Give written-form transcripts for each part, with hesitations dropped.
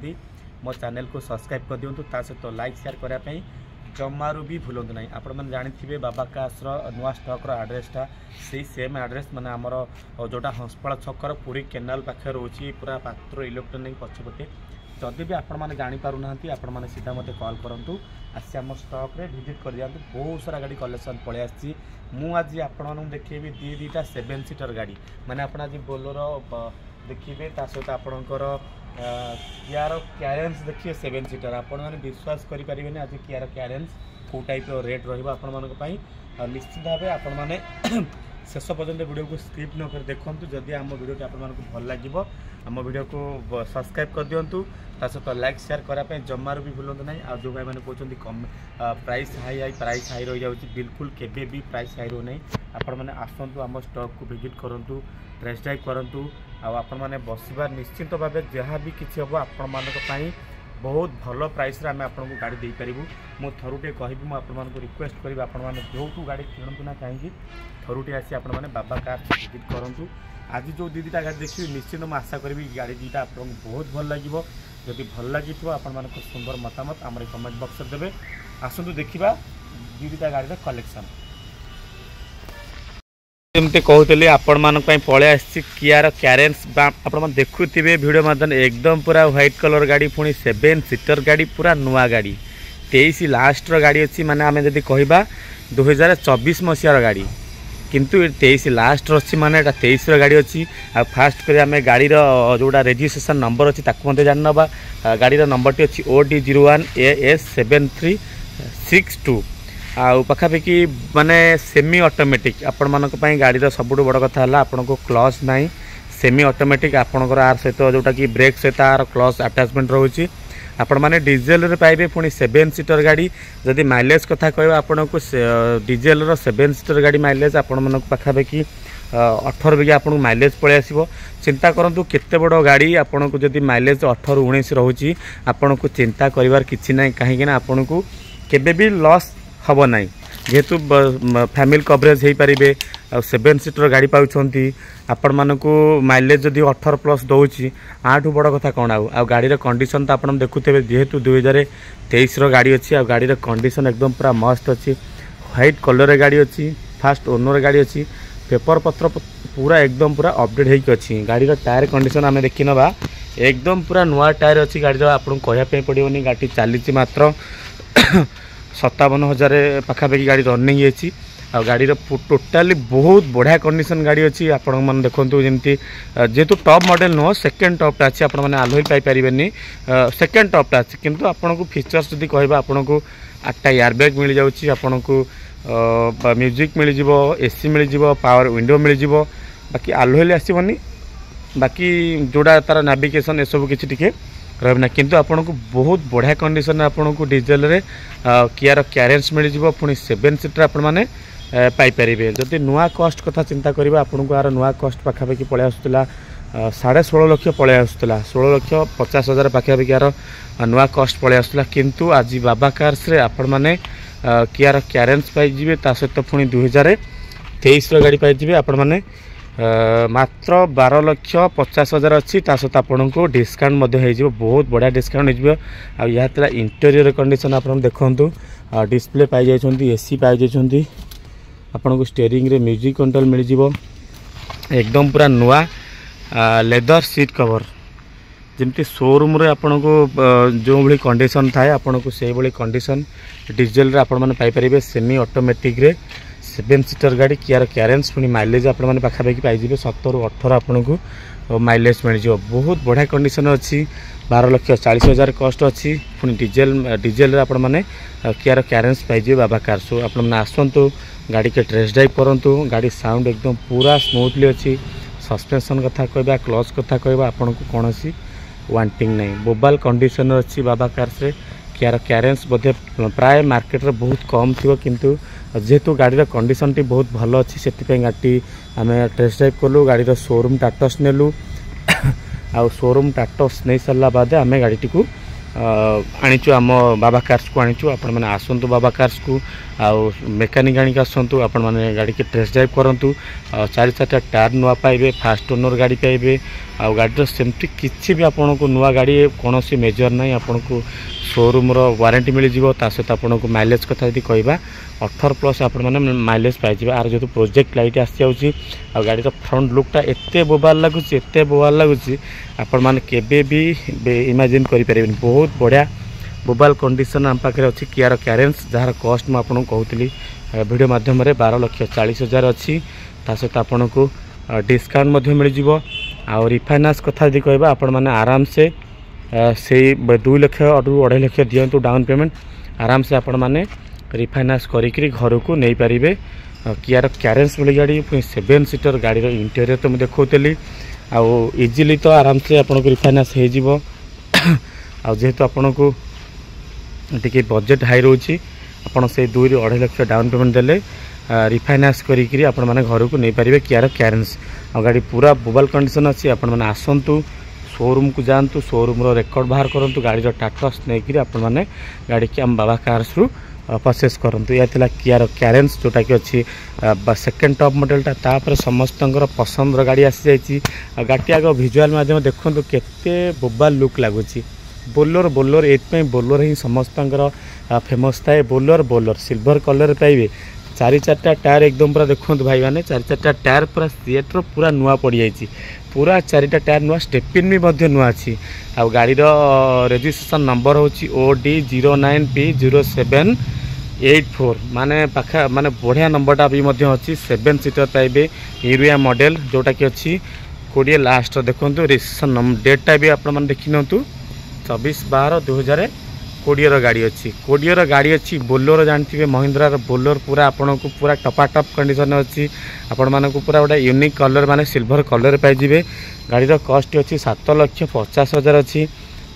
देखुं मो चैनल को सब्सक्राइब कर दिंतु सहित लाइक शेयर करने जमारू भी भूलु ना आपण मैंने जानी बाबा कार्स नुआ स्टॉक एड्रेसटा से सेम एड्रेस माने आमर जोटा हंसपाल छकर पुरी केनाल पाखे रोची पूरा पात्र इलेक्ट्रोनिक पछपटे जदि भी आपण मैंने जापर ना आपण मैंने सीधा मत कॉल करूँ आसी आम स्टॉक रे विजिट कर दिखाँ बहुत सारा गाड़ी कलेक्शन पलि आसी आज आपण देखी दुईटा 7 सीटर गाड़ी माने आप आज बोलेरो देखिए सहित आपणकर कियार क्यारेन्स देखिए 7 सीटर आपण मैंने विश्वास करें आज कियार क्यारेन्स कौ टाइप रेट रही निश्चित भाव आपण मैंने शेष पर्यंत वीडियो को स्किप न कर देखूँ जदि आम वीडियो आपको भल लगे आम वीडियो को सब्सक्राइब कर दिंतु सहित लाइक शेयर करने जमारू भी भूलु ना आ जो भाई मैंने कहते कम प्राइस हाई रही जाऊँगी बिल्कुल केबे भी प्राइस हाई रो नहीं आपण मैंने आसतु आम स्टॉक को विजिट करूँ टेस्ट ड्राइव करूँ आपण मैंने बसबार निश्चित भाव जहाँ भी किसी हम आपण बहुत भल प्राइस आम आपको गाड़ी दे पारू मु थरुटे कहि मुझे रिक्वेस्ट करी आपण मैंने जो गाड़ी किणु ना कहीं थरुटे आसी आपण मैंने बाबा कार विजिट करूँ आज जो दीटा गाड़ी देखिए निश्चित मुझे आशा करी गाड़ी दुईटा आपको बहुत भल लगे जदि भल लगी आपण मान सुंदर मतामत आम कमेंट बॉक्स देवे आसतु देखा दुईटा गाड़ी कलेक्शन जमती कहते आपण मान पलि आसी कियार क्यारेन्स आप देखुवे वीडियो मध्य एकदम पूरा व्हाइट कलर गाड़ी पुणी 7 सीटर गाड़ी पूरा नुआ गाड़ी 23 लास्ट गाड़ी अच्छी माने आम जब कह 2024 मसीहार गाड़ी किंतु 23 लास्ट अच्छी माने 23 गाड़ी अच्छी आ फास्ट कर आम गाड़ीर जोड़ा रेजिस्ट्रेशन नंबर अच्छी ताकू जान ना गाड़ीर नंबर टी अच्छी OD01 AS7362 आउ पखापाखि माने सेमी ऑटोमेटिक आपण मानक पई गाड़ीर सबुठ बड़ कथा है आपन को क्लच नाई सेमी ऑटोमेटिक आपणकर आर सहित जोटा कि ब्रेक सहित आर क्लच अटैचमेंट रोचे आपण माने डीजेल रे पाइबे पुणी 7 सीटर गाड़ी जदि माइलेज कथा कहबा आपन को डीजेल रो 7 सीटर गाड़ी माइलेज आपण मानक पखापाखि 18 बिघा आपन माइलेज पळे आसीबो चिंता करंतु केते बड़ गाड़ी आपन को जदि माइलेज 18 19 रहउची आपन को चिंता करिवार किछि नै काहे कि ना आपन को केबे भी लॉस हम ना जेहेतु फैमिली कवरेज हो पारे 7 सीटर गाड़ी पाँच आपण मानक माइलेज जदि 18+ दौर आठू बड़ कथा कौन आ गाड़ी कंडीशन तो आप देखुए जेहेतु 2023 गाड़ी अच्छी आ गाड़ी कंडीशन एकदम पूरा मस्त अच्छी व्हाइट कलर गाड़ी अच्छी फास्ट ओनर गाड़ी अच्छी पेपर पत्र पूरा एकदम पूरा अपडेट होती गाड़ी टायर कंडीशन आम देखी ना एकदम पूरा नुआ टायर अच्छी गाड़ी आपको कहवाई पड़ोनी गाड़ी चली मात्र 57,000 पाखापाखि गाड़ी रनिंग होती आ गाड़ी टोटाली बहुत बढ़िया कंडीशन गाड़ी अच्छी आपण मैंने देखो जमी जेहेतु टॉप मॉडल नुह सेकेंड टॉपटा अच्छी आप आलोही पाइपर सेकेंड टॉपटा अच्छी किंतु आपन को फीचर्स जब कह आपन को 8टा एयरबैग मिल जाऊँगी आपन को म्यूजिक मिल जाव एसी मिल जाव पावर विंडो मिल जाव बाकी आलोही आसबनी बाकी जोड़ा तार नेविगेशन ये सब किसी रहा किंतु आपन को बहुत बढ़िया कंडीशन आपन को डीजेल रे कियार क्यारेन्स मिल जाव पुणी 7 सीटर आपण मैंने पाइपर जदि नुआ कस्ट कथा चिंता करेंगे आपन को यार नुआ कस्ट पाखापाखि पलि आसूला 16.5 लाख पलि आसूला 16,50,000 पाखापाखि यार नुआ कस्ट पलि आसूला किंतु आज बाबा कार्स रे आपण मैंने कियार क्यारेन्स पाइबे सहित पुणी 2023 गाड़ी पाइबे आपण मैंने मात्र 12,50,000 अच्छी सहित आपन को डिस्काउंट बहुत बढ़िया डिस्काउंट हो यहाँ इंटेरियर कंडीशन आप देखु डिस्प्ले पाई जाइछंती एसी पाई जाइछंती आपन को स्टीयरिंग रे म्यूजिक कंट्रोल मिल जिवो एकदम पूरा नुआ लेदर सीट कवर जमती शोरूम रे आपन को जो भली कंडीशन थाए आपन को से भली कंडीशन डीजेल रे आपन माने पाई परिबे सेमी ऑटोमेटिक रे 7 सीटर गाड़ी कियार क्यारेन्स पुणी माइलेज आप पाखापाखि पाइबे 17-18 आपन को माइलेज मिल जाव बहुत बढ़िया कंडीशन अच्छी 12,40,000 कस्ट अच्छी पुणी डीजेल आप कियार क्यारेन्स पाइबे बाबा कार सो आप आसतु गाड़ी के टेस्ट ड्राइव करूँ गाड़ी साउंड एकदम पूरा स्मूथली अच्छी सस्पेंशन कथा कहबा क्लच कथा कहबा आपन को कौन सी वांटिंग नहीं मोबाइल कंडीशन अच्छी बाबा कार्स रे कियार क्यारेन्स बोधे प्राय मार्केट रे बहुत कम थी किंतु जेहेतु गाड़ी कंडीशन टी बहुत भल अच्छी से गाड़ी आम टेस्ट ड्राइव कलु गाड़ी शोरूम टाटस नेलु आ शोरूम टाटस नहीं सारा बाद आम गाड़ी को आनीचु आम बाबा कार्स को आनीचु आपण मैंने आसतु बाबा कार्स को आउ मेकानिक आनिक आसतु आपण मैंने गाड़ी के टेस्ट ड्राइव करूँ 4-4टा टायर नुआ पाइबे फास्ट ओनर गाड़ी पाइबे आउ गाड़ी सेमती किसी भी आपन को नुआ गाड़ी कौन सी मेजर ना आपन को शोरूम वारंटी मिल जाव सहित आपन को माइलेज कथा यदि कहवा 18+ आपण मैंने माइलेज पाई आर जो प्रोजेक्ट लाइट आसी गाड़ी फ्रंट लुकटा एत बोबाल लगुच लगुच आपण मैंने केबे भी इमेजिन करें बहुत बढ़िया बोबाल कंडीशन आम पाखे अच्छी कियार क्यारेन्स जार कस्ट मुझे कहती वीडियो मध्यम 12,40,000 अच्छी सहित आपन को डिस्काउंट मिल जाव आ रिफाइनान्स कथा यदि कहवा आपण मैंने आराम से से 2 लाख 2.5 लाख दिंतु डाउन पेमेंट आराम से आपण मैंने रिफाइनान्स करी घर को नहीं पारे कियार क्यारेन्स वाली गाड़ी 7 सीटर गाड़ी इंटेरियर तो मुझे देखी आउ इजिली तो आराम से आपन को रिफाइनान्स हो जेहेतु आपन को टी बजेट हाई रोचे आपड़ से 2-2.5 लाख डाउन पेमेंट देले रिफाइनान्स करी आपण मैंने घर को नहीं पारे कियार क्यारेन्स आ गाड़ी पूरा बोबाल कंडीशन अच्छी आपण मैंने आसतु शोरूम को जातु शोरूम रेकर्ड बाहर करूँ गाड़ी टाटस नहीं आपने गाड़ी की आम बाबा कार्स रु परचेस करूँ यह कियार क्यारेन्स जोटा कि अच्छी सेकेंड टॉप मॉडलटा तापर समस्त पसंद गाड़ी आसी जाइए गाड़ी आग विजुअल माध्यम देखूँ केते बोबाल लुक लगुच बोलोर ये बोलोर ही समस्त फेमस थाए बोलोर सिल्वर कलर पाइबे 4-4टा टायर एकदम पूरा देखो भाई मैंने 4-4टा टायर पूरा सीएट पूरा नुआ पड़ जाइए पूरा 4टा टायर नुआ स्टेपिन भी नुआ अच्छी आ गाड़ी रजिस्ट्रेशन नंबर हूँ OD09P0784 माने पाखा माने बढ़िया नंबरटा भी अच्छी 7 सीटर पाइबे यूरिया मॉडल जोटा कि अच्छी 20 लास्ट देखो रजिस्ट्रेशन डेटा भी आपने देखी नि 24/12/2020 गाड़ी अच्छी 20 गाड़ी अच्छी बोलोर जानते महिंद्रार बोलोर पूरा आपन को पूरा टपाटप कंडीशन अच्छी आपण मानक पूरा गोटे यूनिक कलर माने सिल्वर कलर पाइबे गाड़ीर कस्ट अच्छी 7,50,000 अच्छी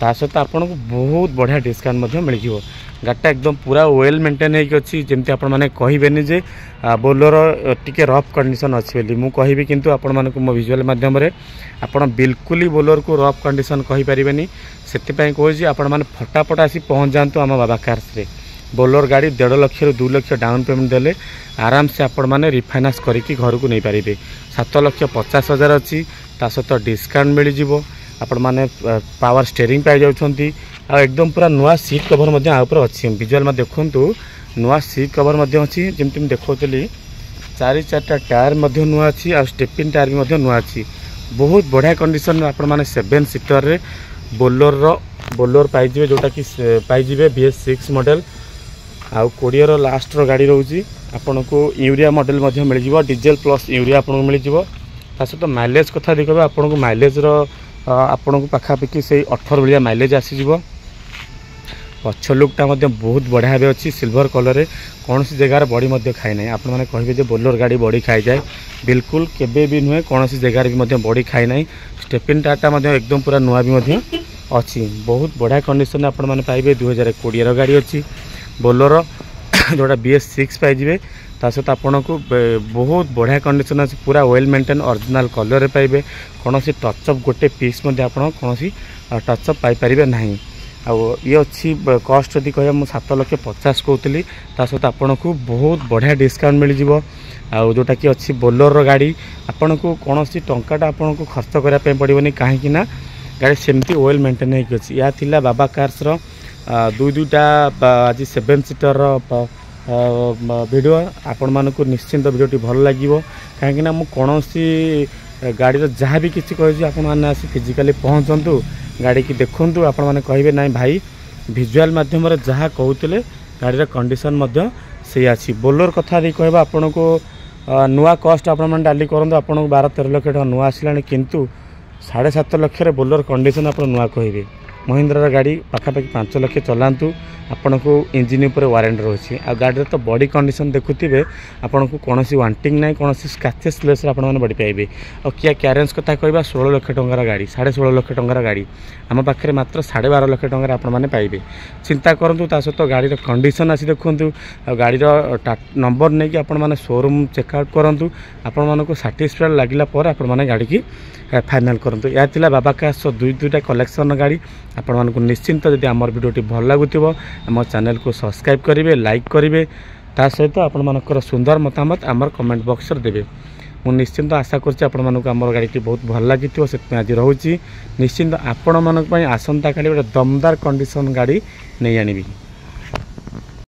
सहित आपन को बहुत बढ़िया डिस्काउंट मिल जाव गाड़ीटा एकदम पूरा वेल मेंटेन होती जमी आपण मैंने कहबेनि जे बोलोर टिके रफ कंडीशन अच्छी बोली मुझे कहबी किंतु आपण मानक मो विजुअल माध्यम आपण बिल्कुल ही बोलोर को रफ कंडीशन कहींपारे से कहे आपण मैंने फटाफट आसी पहुँच जातु आम बाबा कार्स रे बोलोर गाड़ी 1.5 लाख 2 लाख डाउन पेमेंट देले आराम से आपण मैंने रिफाइनान्स करके घर को नहीं पारे 7,50,000 अच्छी सहित डिस्काउंट मिल जाव आपण मैंने पावर स्टेयरिंग पाई जाउछंती आ एकदम पूरा नुआ सीट कवर अच्छी विजुअल में देखूँ नुआ सीट कवर अच्छी जमी देखी 4-4टा टायर नुआ अच्छी आ स्टेपिन टायर भी नुआ अच्छी बहुत बढ़िया कंडीशन आपण मैंने 7 सीटर रे बोलोर पाइबे जोटा कि पाइबे BS6 मॉडल आउ 20 लास्ट गाड़ी रोची आपन को यूरिया मॉडल मिल जाव डीजेल प्लस यूरिया आपन को मिल जाव सहित माइलेज कथा देखा आपन को माइलेज आपन को पाखापाखि से 18 भाया माइलेज आसीज पछ लुकटा बहुत बढ़िया भाव अच्छी सिल्वर कलर कौन सी जगार बड़ी खाई ना आप कहे बोलोर गाड़ी बड़ी खाई जाए बिल्कुल केबे भी नुहे कौन सी जगार भी बड़ी खाई ना स्टेपिन टाटा एकदम पूरा नुआ भी अच्छी बहुत बढ़िया कंडीशन आप पाइबे 2020 गाड़ी अच्छी बोलोर जोटा BS6 पाइबे सहित आपन को बहुत बढ़िया कंडीशन अच्छी पूरा वेल मेंटेन ओरिजिनल कलर पाइबे कौन सी टचअप गोटे पीस आप कौन सी टचअप पाइपर ना ये अच्छी कस्ट यदि कह 7,50,000 कहती सहित आपन को बहुत बढ़िया डिस्काउंट मिल जाव जोटा कि अच्छी बोलोर गाड़ी आपन को कौन सी टंकाटा आपन को खर्च करने पड़ोनी कहीं गाड़ी सेमती वेल मेंटेन होती या थिला बाबा कार्स दुईटा आज 7 सीटर वीडियो आपण मानक निश्चिंत वीडियो भल लगे कहीं कौन सी गाड़ी जहाँ भी किसी कहे आप फिजिकाली पहुँचतु गाड़ी की देखूँ आपण मैंने कहे ना भाई विजुअल माध्यम जहाँ कहते गाड़ीर कंडीशन से अच्छी बोलोर कथा कह आपन को नुआ कस्ट आप डाली करूँ आपन को 12-13 लाख टका नुआ आसला किंतु 7.5 लाख बोलोर कंडीशन आप नुआ कहे महिंद्रार गाड़ी पाखापाखि 5 लाख चलातु आपन को इंजिन उपर वारंटी रही आ गाड़ी तो बॉडी कंडीशन देखुवे आपन को कौन सी वांटिंग ना कौन सी स्क्रैचेस आपने बड़ी पाइबे और क्या क्यारेन्स कथा कहवा 16 लाख टंकार गाड़ी 16.5 लाख टंकार गाड़ी आम पाखे मात्र 12.5 लाख टंकार आपने पाइबे चिंता करूँ सहित गाड़ीर कंडीशन आसी देखूँ गाड़ीर नंबर नहीं कि आपने शोरूम चेकआउट करूँ आपण को साटिस्फाइड लगे आप गाड़ी की फाइनाल करूँ यह बाबा कार्स 2-2टा कलेक्शन गाड़ी ଆପଣମାନଙ୍କୁ ନିଶ୍ଚିନ୍ତ ଯଦି ଆମର ଭିଡ଼ିଓଟି ଭଲ ଲାଗୁଥିବ ଆମ ଚ୍ୟାନେଲକୁ ସବସ୍କ୍ରାଇବ୍ କରିବେ, ଲାଇକ୍ କରିବେ, ତା ସହିତ ଆପଣମାନଙ୍କର ସୁନ୍ଦର ମତାମତ ଆମର କମେଣ୍ଟ ବକ୍ସରେ ଦେବେ। ମୁଁ ନିଶ୍ଚିନ୍ତ ଆଶା କରୁଛି ଆପଣମାନଙ୍କୁ ଆମର ଗାଡ଼ିଟି ବହୁତ ଭଲ ଲାଗିଥିବ, ସେଥିପାଇଁ ଆଜି ରହୁଛି। ନିଶ୍ଚିନ୍ତ ଆପଣମାନଙ୍କ ପାଇଁ ଆସନ୍ତାକାଲି ଗୋଟେ ଦମଦାର କଣ୍ଡିସନ୍ ଗାଡ଼ି ନେଇ ଆଣିବି।